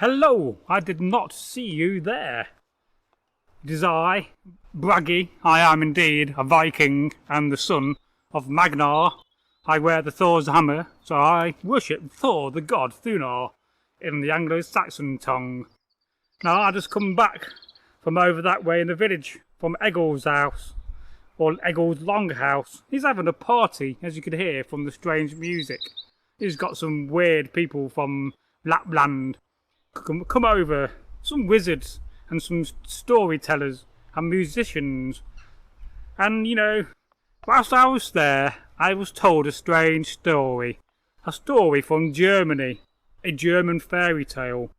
Hello, I did not see you there. It is I, Braggy. I am indeed a Viking and the son of Magnar. I wear the Thor's hammer, so I worship Thor, the god Thunar, in the Anglo-Saxon tongue. Now I just come back from over that way in the village, from Egil's house, or Egil's longhouse. He's having a party, as you could hear from the strange music. He's got some weird people from Lapland come over, some wizards and some storytellers and musicians. And, you know, whilst I was there, I was told a strange story. A story from Germany, a German fairy tale.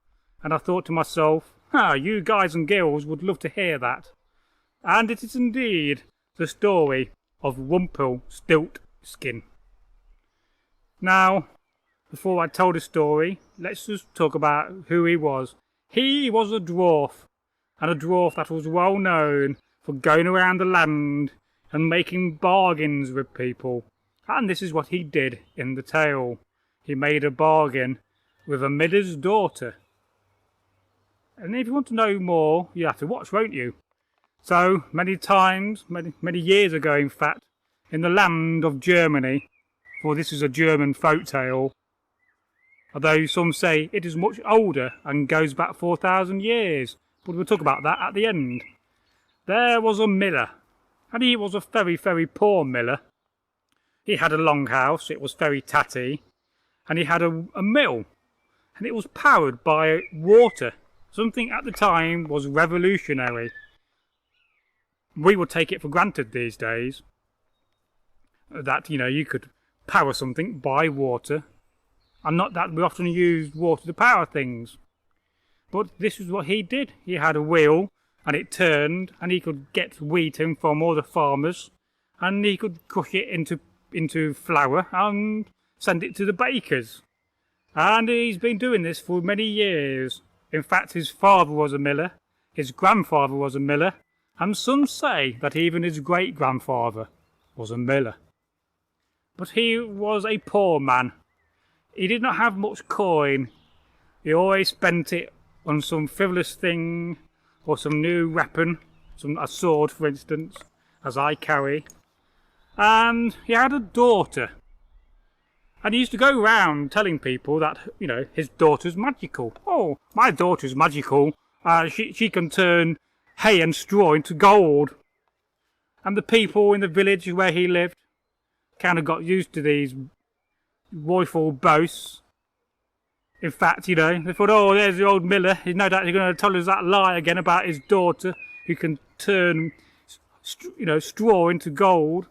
And I thought to myself, you guys and girls would love to hear that. And it is indeed the story of Rumpelstiltskin. Now, before I tell the story, let's just talk about who he was. He was a dwarf, and a dwarf that was well known for going around the land and making bargains with people. And this is what he did in the tale. He made a bargain with a miller's daughter. And if you want to know more, you have to watch, won't you? So, many times, many years ago in fact, in the land of Germany, for this is a German folk tale, although some say it is much older and goes back 4,000 years, but we'll talk about that at the end. There was a miller, and he was a very, very poor miller. He had a long house, it was very tatty, and he had a mill, and it was powered by water. Something at the time was revolutionary. We would take it for granted these days that, you know, you could power something by water, and not that we often use water to power things. But this is what he did. He had a wheel, and it turned, and he could get wheat in from all the farmers, and he could crush it into flour and send it to the bakers. And he's been doing this for many years. In fact, his father was a miller, his grandfather was a miller, and some say that even his great-grandfather was a miller. But he was a poor man. He did not have much coin. He always spent it on some frivolous thing, or some new weapon, a sword for instance, as I carry. And he had a daughter. And he used to go round telling people that, you know, his daughter's magical. Oh, my daughter's magical. She can turn hay and straw into gold. And the people in the village where he lived kind of got used to these joyful boasts. In fact, you know, they thought, oh, there's the old miller. He's no doubt he's going to tell us that lie again about his daughter who can turn, straw into gold.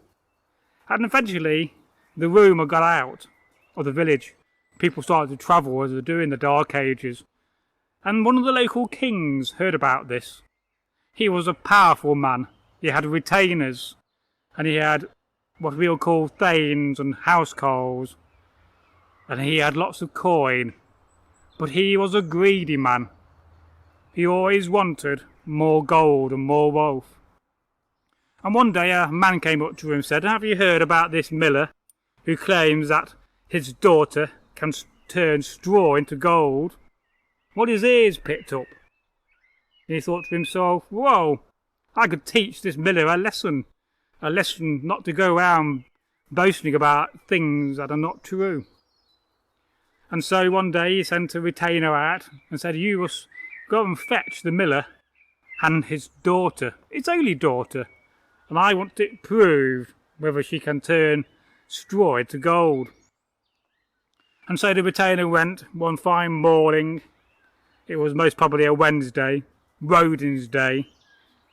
And eventually, the rumour got out of the village. People started to travel as they do in the Dark Ages. And one of the local kings heard about this. He was a powerful man. He had retainers. And he had what we'll call thanes and housecarls. And he had lots of coin. But he was a greedy man. He always wanted more gold and more wealth. And one day a man came up to him and said, have you heard about this miller who claims that his daughter can turn straw into gold? Well, his ears picked up. And he thought to himself, whoa, I could teach this miller a lesson not to go around boasting about things that are not true. And so one day he sent a retainer out and said, you must go and fetch the miller and his daughter, his only daughter, and I want it proved whether she can turn straw into gold. And so the retainer went one fine morning. It was most probably a Wednesday, Rodin's Day,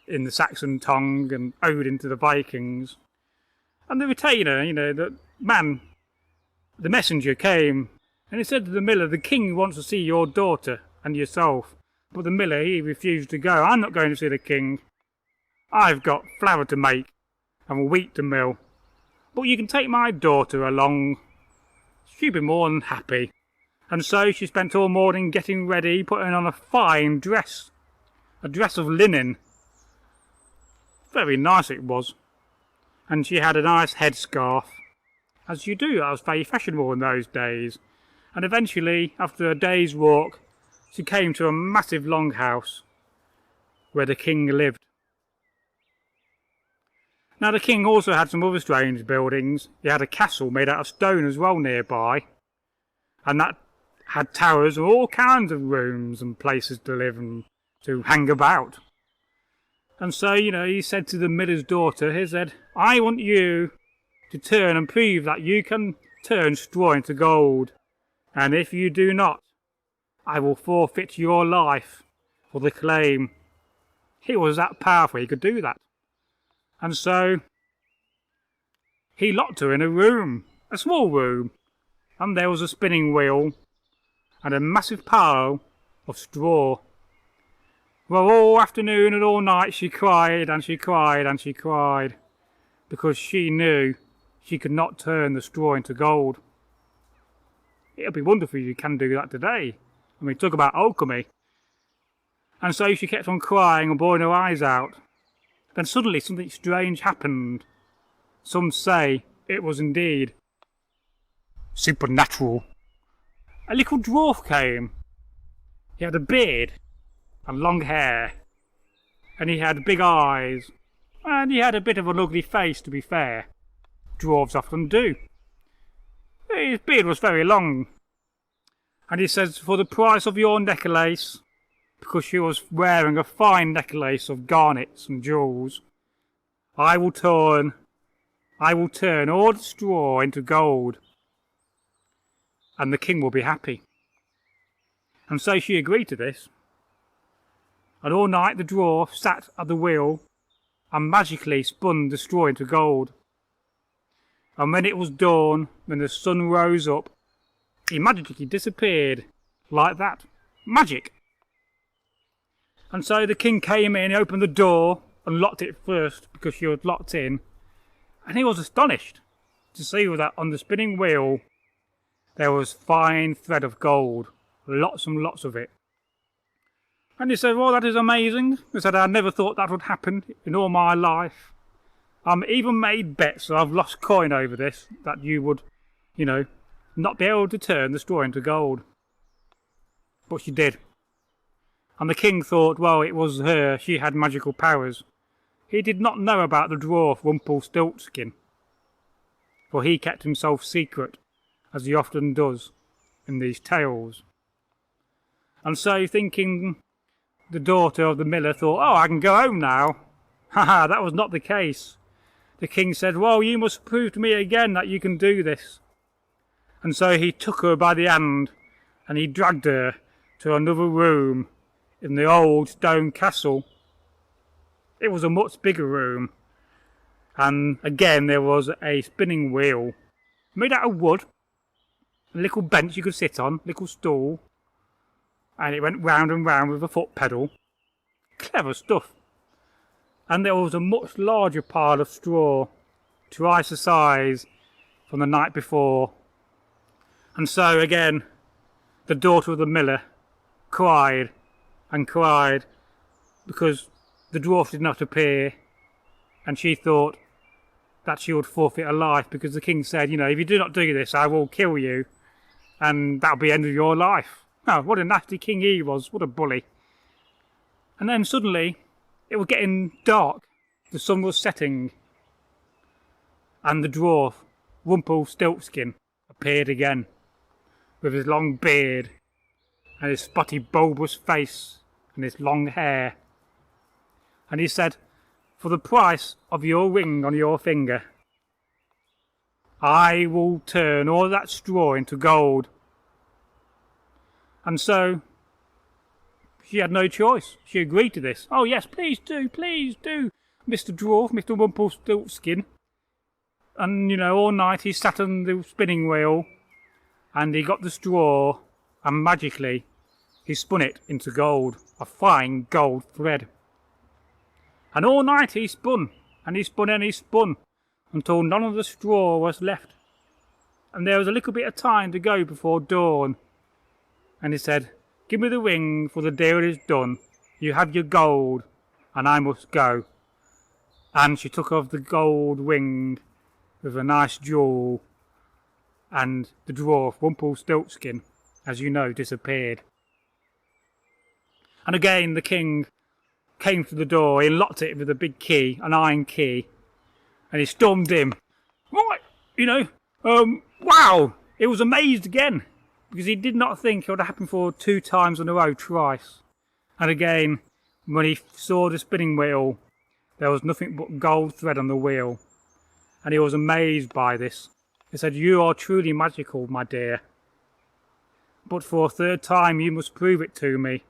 in the Saxon tongue and Odin to the Vikings. And the retainer, you know, the messenger came and he said to the miller, the king wants to see your daughter and yourself. But the miller, he refused to go. I'm not going to see the king. I've got flour to make and wheat to mill. But you can take my daughter along. She'd be more than happy. And so she spent all morning getting ready, putting on a fine dress. A dress of linen. Very nice it was. And she had a nice headscarf. As you do, that was very fashionable in those days. And eventually, after a day's walk, she came to a massive long house where the king lived. Now the king also had some other strange buildings. He had a castle made out of stone as well nearby, and that had towers and all kinds of rooms and places to live and to hang about. And so, he said to the miller's daughter, he said, I want you to turn and prove that you can turn straw into gold, and if you do not, I will forfeit your life for the claim. He was that powerful, he could do that. And so he locked her in a room, a small room, and there was a spinning wheel and a massive pile of straw. Well, all afternoon and all night she cried and she cried and she cried, because she knew she could not turn the straw into gold. It'll be wonderful if you can do that today. I mean, talk about alchemy. And so she kept on crying and bawling her eyes out. Then suddenly something strange happened. Some say it was indeed supernatural. A little dwarf came. He had a beard and long hair, and he had big eyes, and he had a bit of an ugly face, to be fair. Dwarves often do. His beard was very long, and he says, for the price of your necklace, because she was wearing a fine necklace of garnets and jewels, I will turn all the straw into gold, and the king will be happy. And so she agreed to this, and all night the dwarf sat at the wheel and magically spun the straw into gold. And when it was dawn, when the sun rose up, he magically disappeared, like that. Magic! And so the king came in, he opened the door and locked it first because she was locked in, and he was astonished to see that on the spinning wheel there was fine thread of gold, lots and lots of it. And he said, well, that is amazing. He said, I never thought that would happen in all my life. Even made bets, so I've lost coin over this, that you would, not be able to turn the straw into gold. But she did. And the king thought, well, it was her, she had magical powers. He did not know about the dwarf Rumpelstiltskin, for he kept himself secret, as he often does in these tales. And so, thinking, the daughter of the miller thought, oh, I can go home now. Haha, that was not the case. The king said, well, you must prove to me again that you can do this. And so he took her by the hand and he dragged her to another room in the old stone castle. It was a much bigger room, and again there was a spinning wheel made out of wood, a little bench you could sit on, little stool, and it went round and round with a foot pedal. Clever stuff. And there was a much larger pile of straw, twice the size from the night before. And so again the daughter of the miller cried and cried because the dwarf did not appear, and she thought that she would forfeit her life because the king said, if you do not do this, I will kill you, and that'll be the end of your life. Oh, what a nasty king he was, what a bully. And then suddenly it was getting dark, the sun was setting, and the dwarf, Rumpelstiltskin, appeared again, with his long beard, and his spotty bulbous face, and his long hair. And he said, for the price of your ring on your finger, I will turn all that straw into gold. And so she had no choice. She agreed to this. Oh yes, please do, Mr. Dwarf, Mr. Rumpelstiltskin. And, all night he sat on the spinning wheel and he got the straw and magically he spun it into gold, a fine gold thread. And all night he spun, and he spun and he spun, until none of the straw was left. And there was a little bit of time to go before dawn. And he said, give me the ring, for the deal is done. You have your gold, and I must go. And she took off the gold ring with a nice jewel, and the dwarf, Rumpelstiltskin, as you know, disappeared. And again the king came to the door, he locked it with a big key, an iron key, and he stormed in. Right, wow! He was amazed again, because he did not think it would happen for 2 times in a row, twice. And again, when he saw the spinning wheel, there was nothing but gold thread on the wheel. And he was amazed by this. He said, "You are truly magical, my dear. But for a 3rd time you must prove it to me.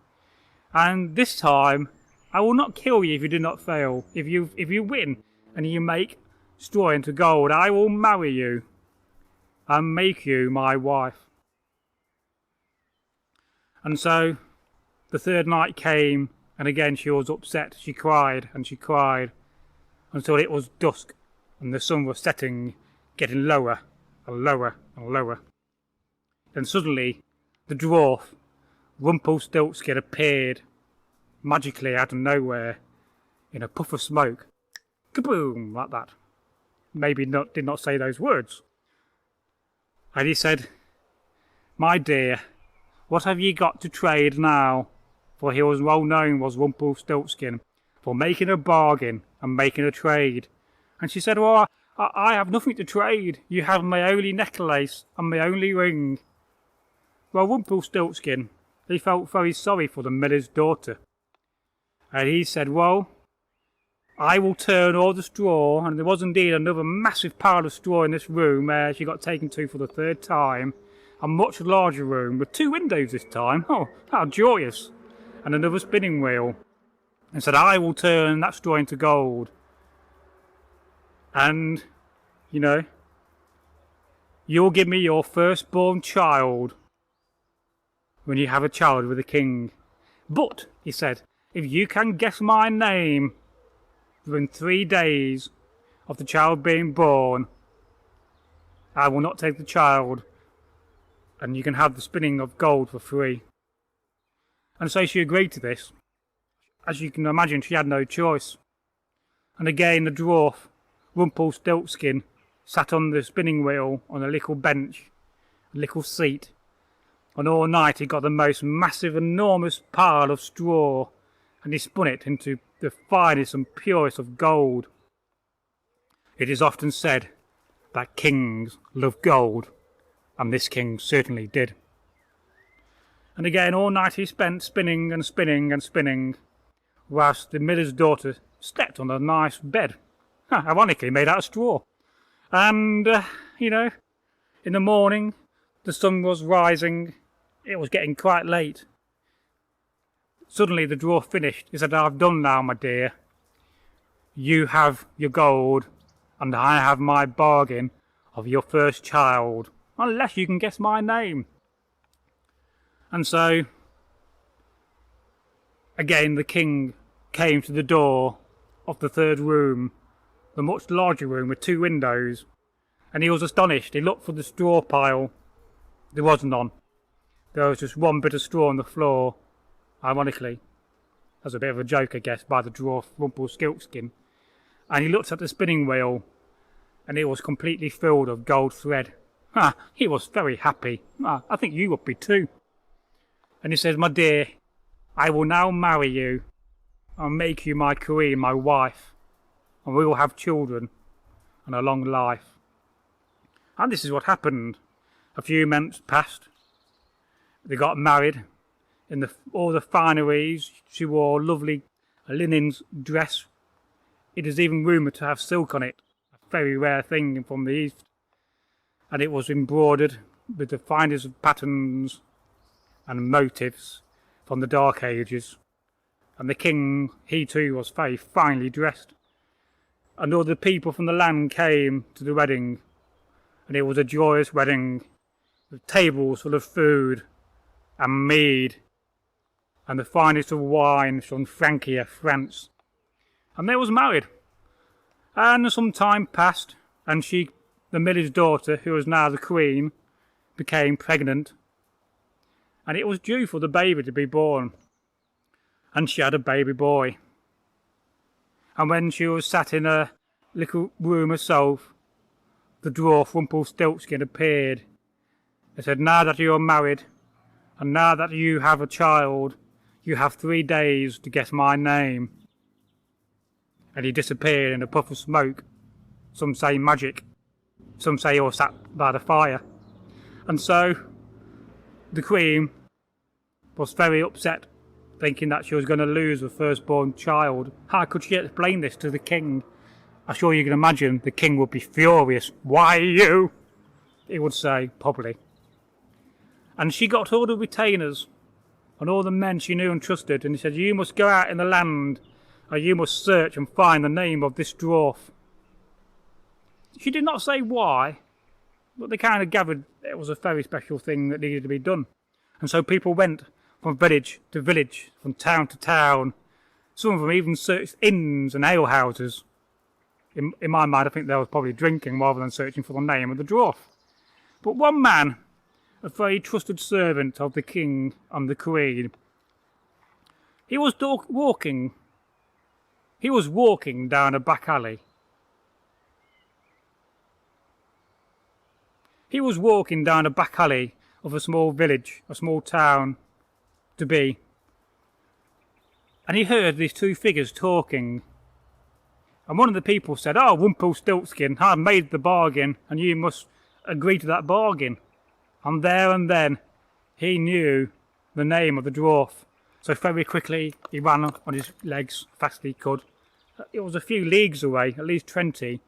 And this time I will not kill you if you do not fail. If you win and you make straw into gold, I will marry you and make you my wife." And so the 3rd night came, and again she was upset. She cried and she cried until it was dusk and the sun was setting, getting lower and lower and lower. Then suddenly the dwarf, Rumpelstiltskin, appeared magically out of nowhere in a puff of smoke. Kaboom! Like that. Maybe did not say those words. And he said, "My dear, what have ye got to trade now?" For he was well known, was Rumpelstiltskin, for making a bargain and making a trade. And she said, "Well, I have nothing to trade. You have my only necklace and my only ring." Well, Rumpelstiltskin, he felt very sorry for the miller's daughter. And he said, "Well, I will turn all the straw," and there was indeed another massive pile of straw in this room where she got taken to for the 3rd time. A much larger room with 2 windows this time. Oh, how joyous. And another spinning wheel. And said, "I will turn that straw into gold. And, you'll give me your firstborn child when you have a child with a king. But," he said, "if you can guess my name within 3 days of the child being born, I will not take the child, and you can have the spinning of gold for free." And so she agreed to this. As you can imagine, she had no choice. And again the dwarf, Rumpelstiltskin, sat on the spinning wheel on a little bench, a little seat, and all night he got the most massive, enormous pile of straw, and he spun it into the finest and purest of gold. It is often said that kings love gold, and this king certainly did. And again all night he spent spinning and spinning and spinning, whilst the miller's daughter slept on a nice bed, ironically made out of straw. And, in the morning the sun was rising, it was getting quite late. Suddenly the dwarf finished. He said, "I've done now, my dear. You have your gold, and I have my bargain of your first child, unless you can guess my name." And so, again the king came to the door of the 3rd room, the much larger room with 2 windows, and he was astonished. He looked for the straw pile. There was none. There was just 1 bit of straw on the floor, ironically. As a bit of a joke, I guess, by the dwarf Rumpelstiltskin. And he looked at the spinning wheel, and it was completely filled of gold thread. He was very happy. I think you would be too. And he says, "My dear, I will now marry you and make you my queen, my wife, and we will have children and a long life." And this is what happened. A few months passed. They got married in all the fineries. She wore a lovely linen dress. It is even rumoured to have silk on it, a very rare thing from the East. And it was embroidered with the finest of patterns and motifs from the Dark Ages. And the king, he too, was very finely dressed. And all the people from the land came to the wedding, and it was a joyous wedding, with tables full of food and mead, and the finest of wines from Francia, France. And they was married. And some time passed, and she, the miller's daughter, who was now the queen, became pregnant. And it was due for the baby to be born. And she had a baby boy. And when she was sat in a little room herself, the dwarf Rumpelstiltskin appeared. He said, "Now that you are married, and now that you have a child, You have 3 days to guess my name. And he disappeared in a puff of smoke. Some say magic. Some say he was sat by the fire. And so the Queen was very upset, thinking that she was going to lose her firstborn child. How could she explain this to the King? I'm sure you can imagine the King would be furious. "Why you?" he would say, probably. And she got all the retainers and all the men she knew and trusted, and he said, "You must go out in the land, and you must search and find the name of this dwarf." She did not say why, but they kind of gathered it was a very special thing that needed to be done. And so people went from village to village, from town to town. Some of them even searched inns and alehouses. In my mind, I think they were probably drinking rather than searching for the name of the dwarf. But one man, a very trusted servant of the King and the Queen, he was walking down a back alley. He was walking down a back alley of a small village, a small town to be. And he heard these 2 figures talking. And one of the people said, "Oh, Rumpelstiltskin, I've made the bargain and you must agree to that bargain." And there and then he knew the name of the dwarf. So very quickly he ran on his legs fast as he could. It was a few leagues away, at least 20.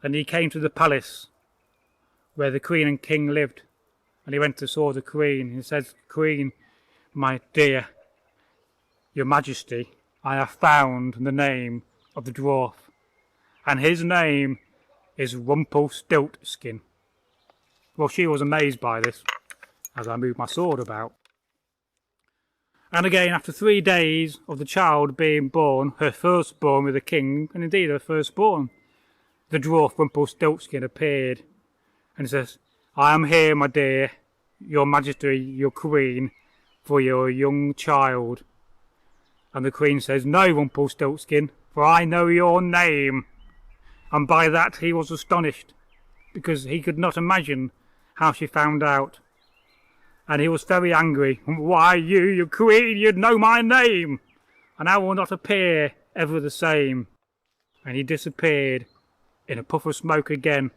And he came to the palace where the Queen and King lived. And he went to saw the Queen. He said, "Queen, my dear, your Majesty, I have found the name of the dwarf. And his name is Rumpelstiltskin." Well, she was amazed by this as I moved my sword about. And again, after 3 days of the child being born, her firstborn with the King, and indeed her firstborn, the dwarf Rumpelstiltskin appeared. And he says, "I am here, my dear, your Majesty, your Queen, for your young child." And the Queen says, "No, Rumpelstiltskin, for I know your name." And by that he was astonished, because he could not imagine how she found out. And he was very angry. "Why, you Queen, you'd know my name, and I will not appear ever the same." And he disappeared in a puff of smoke again,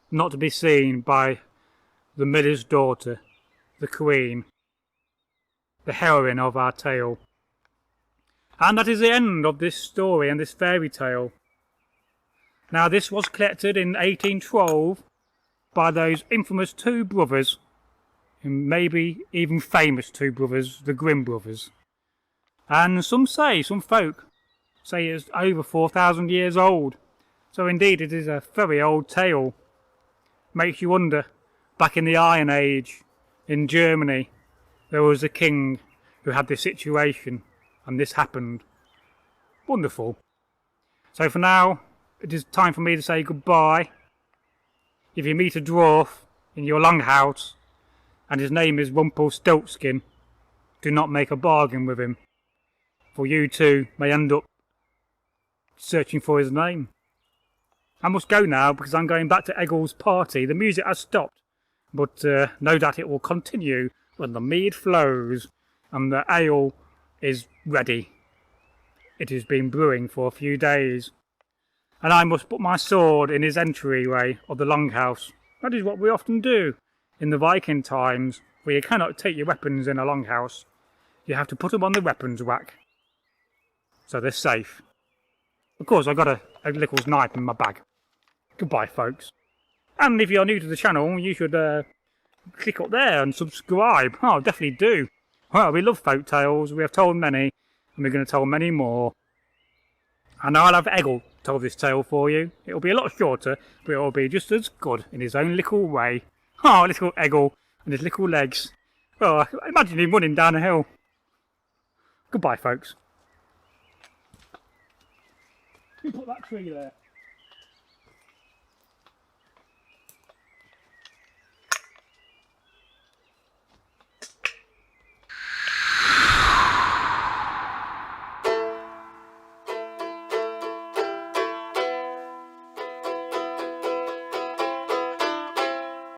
not to be seen by the miller's daughter, the Queen, the heroine of our tale. And that is the end of this story and this fairy tale. Now this was collected in 1812 by those infamous 2 brothers, and maybe even famous 2 brothers, the Grimm brothers. And some folk say it's over 4,000 years old. So indeed it is a very old tale. Makes you wonder, back in the Iron Age, in Germany, there was a king who had this situation, and this happened. Wonderful. So for now, it is time for me to say goodbye. If you meet a dwarf in your longhouse, and his name is Rumpelstiltskin, do not make a bargain with him, for you too may end up searching for his name. I must go now because I'm going back to Eggel's party. The music has stopped, but no doubt it will continue when the mead flows and the ale is ready. It has been brewing for a few days. And I must put my sword in his entryway of the longhouse. That is what we often do in the Viking times, where you cannot take your weapons in a longhouse. You have to put them on the weapons rack, so they're safe. Of course, I've got a little knife in my bag. Goodbye, folks. And if you're new to the channel, you should click up there and subscribe. Oh, definitely do. Well, we love folk tales. We have told many, and we're going to tell many more. And I'll have Eggel tell this tale for you. It'll be a lot shorter, but it'll be just as good in his own little way. Oh, little Eggel and his little legs. Well, imagine him running down a hill. Goodbye, folks. Who put that tree there?